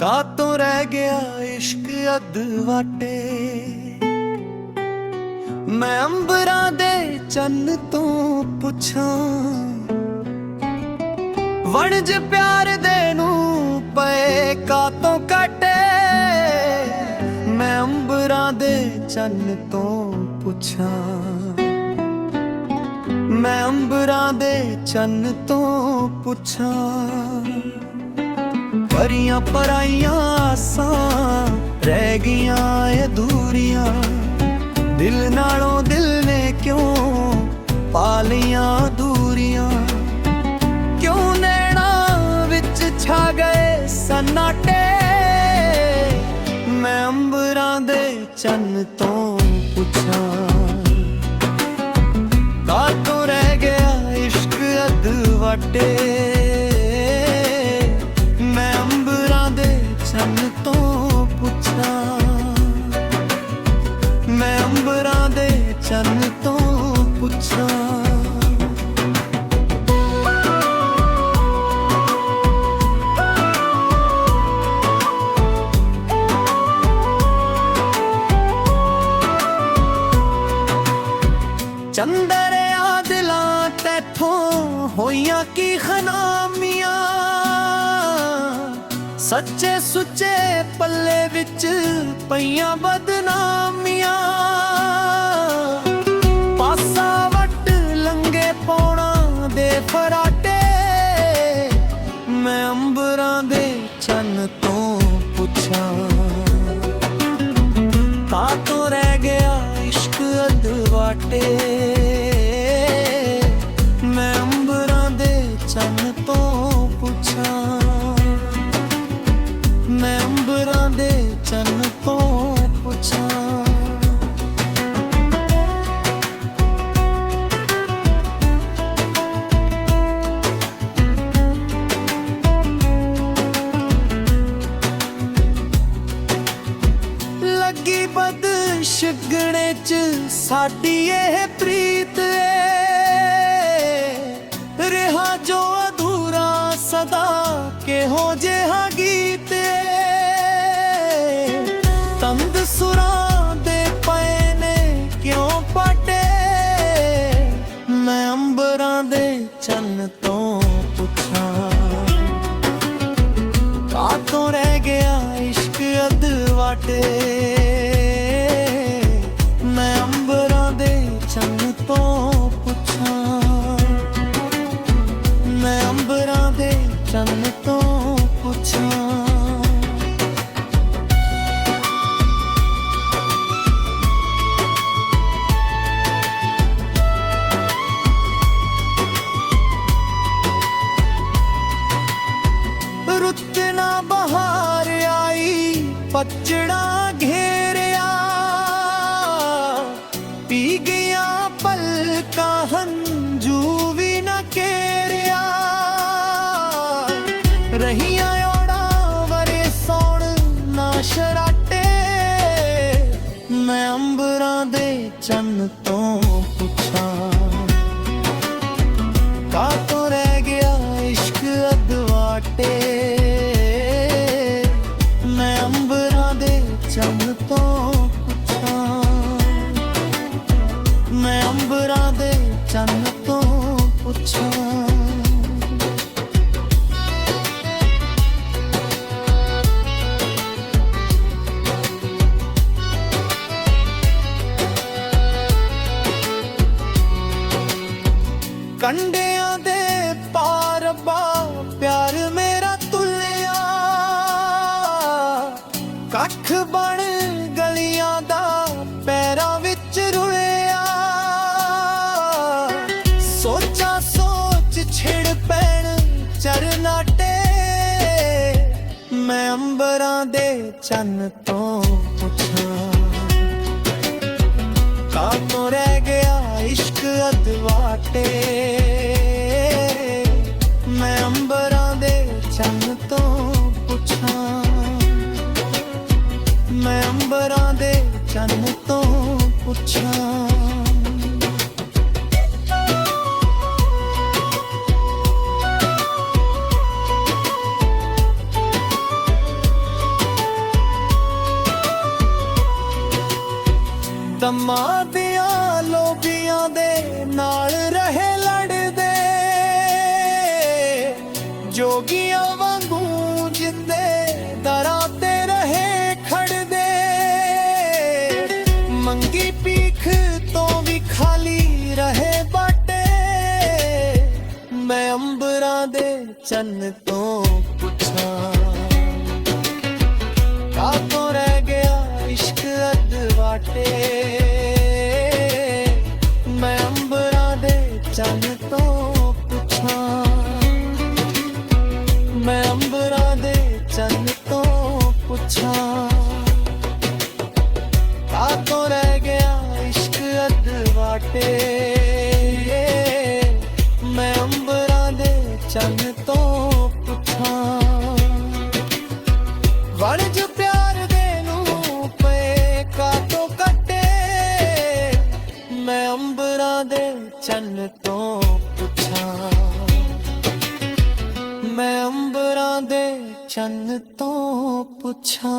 कातों रह गया इश्क अधवाटे। मैं अंबरां दे चन्न तो पुछां वणज प्यार दे नू पए कातों कटे। मैं अंबरां दे चन्न तो पुछां, मैं अंबरां दे चन्न तो पुछां। परियां पराइयां आसां रह गईयां अधूरियां, दिल नालों दिल ने क्यों पा लियां दूरियां। क्यों नैना विच छा गए सन्नाटे। मैं अंबरां दे चन्न तो पुछां, कातों रह गया इश्क अधवाटे। मैं अंबरां दे चन्न तो पुछां, मैं अंबरां दे चन्न तो पुछां। चंदरिया दिलां तैथों होइयां की खनामियां, सच्चे सुच्चे पल्ले विच पईयां बदनामियां। पासा वट लंगे पौना दे फराटे। मैं अंबरां दे चन्न तो पुछां, कातों रह गया इश्क अधवाटे। मैं अंबरां दे चन्न तो पुछां, मैं अंबरां दे चन्न तो पुछां। लगी बद शिगणे च साडी एह प्रीत ए, रिहा जो अधूरा सदा केहो जेहा गीत ए। तंद सुरां दे पए ने क्यों पाटे। मैं अंबरां दे चन्न तो पुछां, कातों रह गया इश्क अधवाटे। मैं अंबरां दे चन्न तो पुछां, मैं अंबरां दे चन्न तो पुछां। रुत ना बहार आई पचड़ा घेरिया, पी गया पलका हंजू भी न केरिया। रहिया ओड़ा वरे सौण ना शराटे। मैं अंबरां दे चन्न तो पुछां, कातों रह गया इश्क अधवाटे। मैं अंबरां दे चन्न तो पुछां, मैं अंबरां दे चन्न तो पुछां। कंडियां दे पार बा प्यार मेरा तुलिया, कख बण गलियां दा पैरां विच रुलिया। सोचा सोच छिड़ पैण चरनाटे। मैं अंबरां दे चन्न तो पुछां, कातों रह गया इश्क अधवाटे। मैं अंबरां दे चन्न तो पुछां, मैं अंबरां दे चन्न तो पुछां। ਦਮਾਂ ਦੀਆਂ ਲੋਬੀਆਂ ਦੇ ਨਾਲ ਰਹੇ ਲੜਦੇ, ਜੋਗੀਆਂ ਵਾਂਗੂ ਜਿੰਦੇ ਦਰਾਂ ਤੇ ਰਹੇ ਖੜਦੇ। ਮੰਗੀ ਭੀਖ ਤੋਂ ਵੀ ਖਾਲੀ ਰਹੇ ਬਾਟੇ, ਮੈਂ ਅੰਬਰਾਂ ਦੇ ਚੰਨ ਤੋਂ ਪੁੱਛਾਂ ਕਾਤੋਂ ਰਹਿ ਗਿਆ ਇਸ਼ਕ ਅਧਵਾਟੇ। ਮੈਂ ਅੰਬਰਾਂ ਦੇ ਚੰਨ ਤੋਂ ਪੁੱਛਾਂ, ਮੈਂ ਅੰਬਰਾਂ ਦੇ ਚੰਨ ਤੋਂ ਪੁੱਛਾਂ ਕਾਤੋਂ ਰਹਿ ਗਿਆ ਇਸ਼ਕ ਅਧਵਾਟੇ। ਮੈਂ ਅੰਬਰਾਂ ਦੇ ਚੰਨ ਤੋਂ ਪੁੱਛਾਂ ਵਣਜ ਪਿਆਰ ਦੇ ਨੂੰ ਪਏ ਕਾਤੋਂ ਕੱਟੇ। ਮੈਂ ਅੰਬਰਾਂ ਦੇ ਚੰਨ ਤੋਂ ਪੁੱਛਾਂ, ਮੈਂ ਅੰਬਰਾਂ ਦੇ ਚੰਨ ਤੋਂ ਪੁੱਛਾਂ।